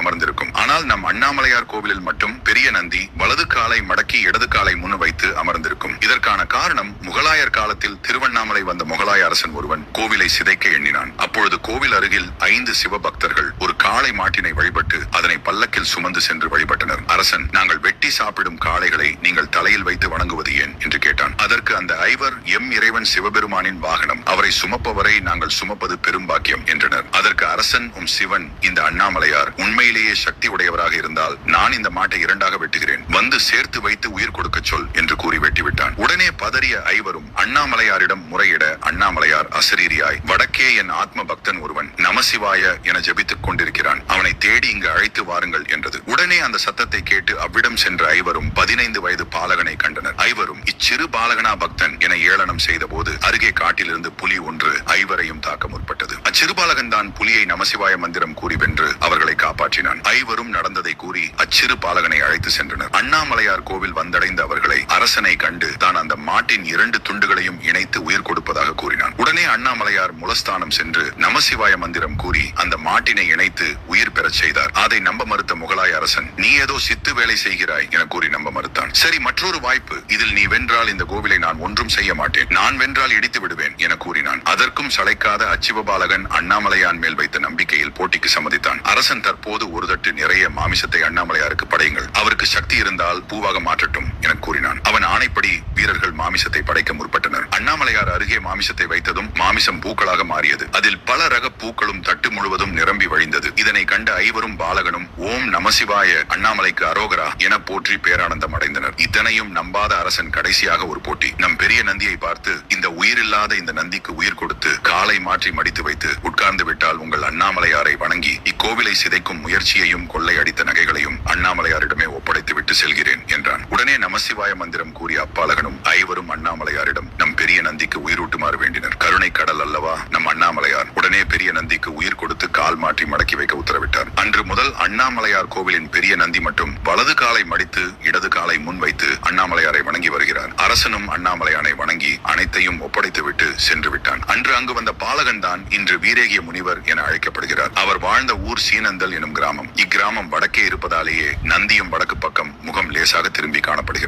அமர்ந்திருக்கும். ஆனால் நம் அண்ணாமலையார் கோவிலில் மட்டும் பெரிய நந்தி வலது காலை மடக்கி இடது காலை முன் வைத்து அமர்ந்திருக்கும். இதற்கான காரணம், முகலாயர் காலத்தில் திருவண்ணாமலை வந்த முகலாய அரசன் ஒருவன் கோவிலை சிதைக்க எண்ணினான். அப்பொழுது கோவில் அருகில் 5 சிவபக்தர்கள் ஒரு காளை மாட்டினை வழிபட்டு அதனை பல்லக்கில் சுமந்து சென்று வழிபட்டனர். அரசன், நாங்கள் வெட்டி சாப்பிடும் காளைகளை நீங்கள் தலையில் வைத்து வணங்குவது ஏன் என்று கேட்டான். அதற்கு அந்த 5 எம் இறைவன் சிவபெருமானின் வாகனம், அவரை சுமப்பவரை நாங்கள் சுமப்பது பெரும் பாக்கியம் என்றனர். அதற்கு அரசன், சிவன், இந்த அண்ணாமலையார் உண்மையிலேயே சக்தி உடையவராக இருந்தால் நான் இந்த மாட்டை 2ஆக வெட்டுகிறேன், வந்து சேர்த்து வைத்து உயிர் கொடுக்க சொல் என்று கூறி வெட்டிவிட்டான். உடனே பதறிய 5 அண்ணாமலையாரிடம் முறையிட, அண்ணாமலையார் அசரீரியாய், வடக்கே என் ஆத்ம பக்தன் ஒருவன் நமசிவாய என ஜெபித்துக் கொண்டிருக்கிறான், அவனை தேடி இங்கு அழைத்து வாருங்கள் என்றது. உடனே அந்த சத்தத்தை கேட்டு அவ்விடம் சென்ற 5 15 வயது பாலகனை கண்டனர். 5 இச்சிறு பாலகனா பக்தன் என ஏளனம் செய்த போது அருகே காட்டிலிருந்து புலி ஒன்று 5 தாக்க முற்பட்டது. அச்சிறு பாலகன் தான் புலியை நமசிவாய மந்திரம் கூறி வென்று அவர்களை காப்பாற்றினான். 5 நடந்ததை கூறி அச்சிறு பாலகனை அழைத்து சென்றனர். அண்ணாமலையார் கோவில் வந்தடைந்த அவர்களை அரசனை கண்டு தான் அந்த மாட்டின் 2 துண்டுகளையும் இணைத்து உயிர் கொடுப்பதாக கூறினான். உடனே அண்ணாமலையார் முலஸ்தானம் சென்று நமசிவாய மந்திரம் கூறி அந்த மாட்டினை இணைத்து உயிர் பெறச் செய்தார். அதை நம்ப மறுத்த முகலாய அரசன், நீ ஏதோ சித்து வேலை செய்கிறாய் என கூறி நம்ப மறுத்தான். சரி, மற்றொரு வாய்ப்பு, இதில் நீ வென்றால் இந்த கோவிலை நான் ஒன்றும் செய்ய மாட்டேன், நான் வென்றால் இடித்து விடுவேன் என கூறினான். அதற்கும் சளைக்காத அச்சிவபாலகன் அண்ணாமலையான் மேல் வைத்த நம்பிக்கையில் போட்டிக்கு சம்மதித்தான். அரசன், தற்போது ஒரு தட்டு நிறைய மாமிசத்தை அண்ணாமலையாருக்கு படையுங்கள், அவருக்கு சக்தி இருந்தால் பூவாக மாற்றட்டும் என கூறினான். அவன் ஆணைப்படி வீரர்கள் மாமிசத்தை படைக்க முற்பட்டனர். அண்ணாமலையார் அருகே மாமிசத்தை வைத்ததும் மாமிசம் பூக்களாக மாறியது. அதில் பல ரக பூக்களும் தட்டு முழுவதும் நிரம்பி வழிந்தது. இதனை கண்ட 5 பாலகனும் ஓம் நமசிவாய, அண்ணாமலைக்கு அரோகரா என போற்றி பேரானந்தம் அடைந்தனர். இத்தனையும் நம்பாத அரசன் கடைசியாக ஒரு போட்டி, நம் பெரிய நந்தியை பார்த்து, இந்த உயிரில்லாத இந்த நந்திக்கு உயிர் கொடுத்து காலை மாற்றி மடித்து வைத்து உட்கார்ந்து விட்டால் உங்கள் அண்ணாமலையாரை வணங்கி இக்கோவிலை சிதைக்கும் முயற்சியையும் கொள்ளை அடித்த நகைகளையும் அண்ணாமலையாரிடமே ஒப்படைத்து விட்டு செல்கிறேன் என்றான். உடனே நமசிவாய மந்திரம் கூறிய அப்பாலகனும் 5 அண்ணாமலையாரிடம் நம் பெரிய நந்திக்கு உயிரூட்டுமாறு வேண்டினர். கருணை கடல் அல்லவா நம் அண்ணாமலையார். உடனே பெரிய நந்திக்கு உயிர் கொடுத்து கால் மாற்றி மடக்கி வைக்க உத்தரவிட்டார். அன்று முதல் அண்ணாமலையார் கோவிலின் பெரிய நந்தி மட்டும் வலது காலை மடித்து இடது காலை முன் வைத்து அண்ணாமலையாரை வணங்கி வருகிறார். அரசனும் அண்ணாமலையானை வணங்கி அனைத்தையும் ஒப்படைத்து விட்டு சென்று விட்டான். அன்று அங்கு வந்த பாலகன் தான் இன்று வீரேகிய முனிவர் என அழைக்கப்படுகிறார். அவர் வாழ்ந்த ஊர் சீனந்தல் எனும் கிராமம். இக்கிராமம் வடக்கே இருப்பதாலேயே நந்தியும் வடக்கு பக்கம் முகம் லேசாக திரும்பி காணப்படுகிறது.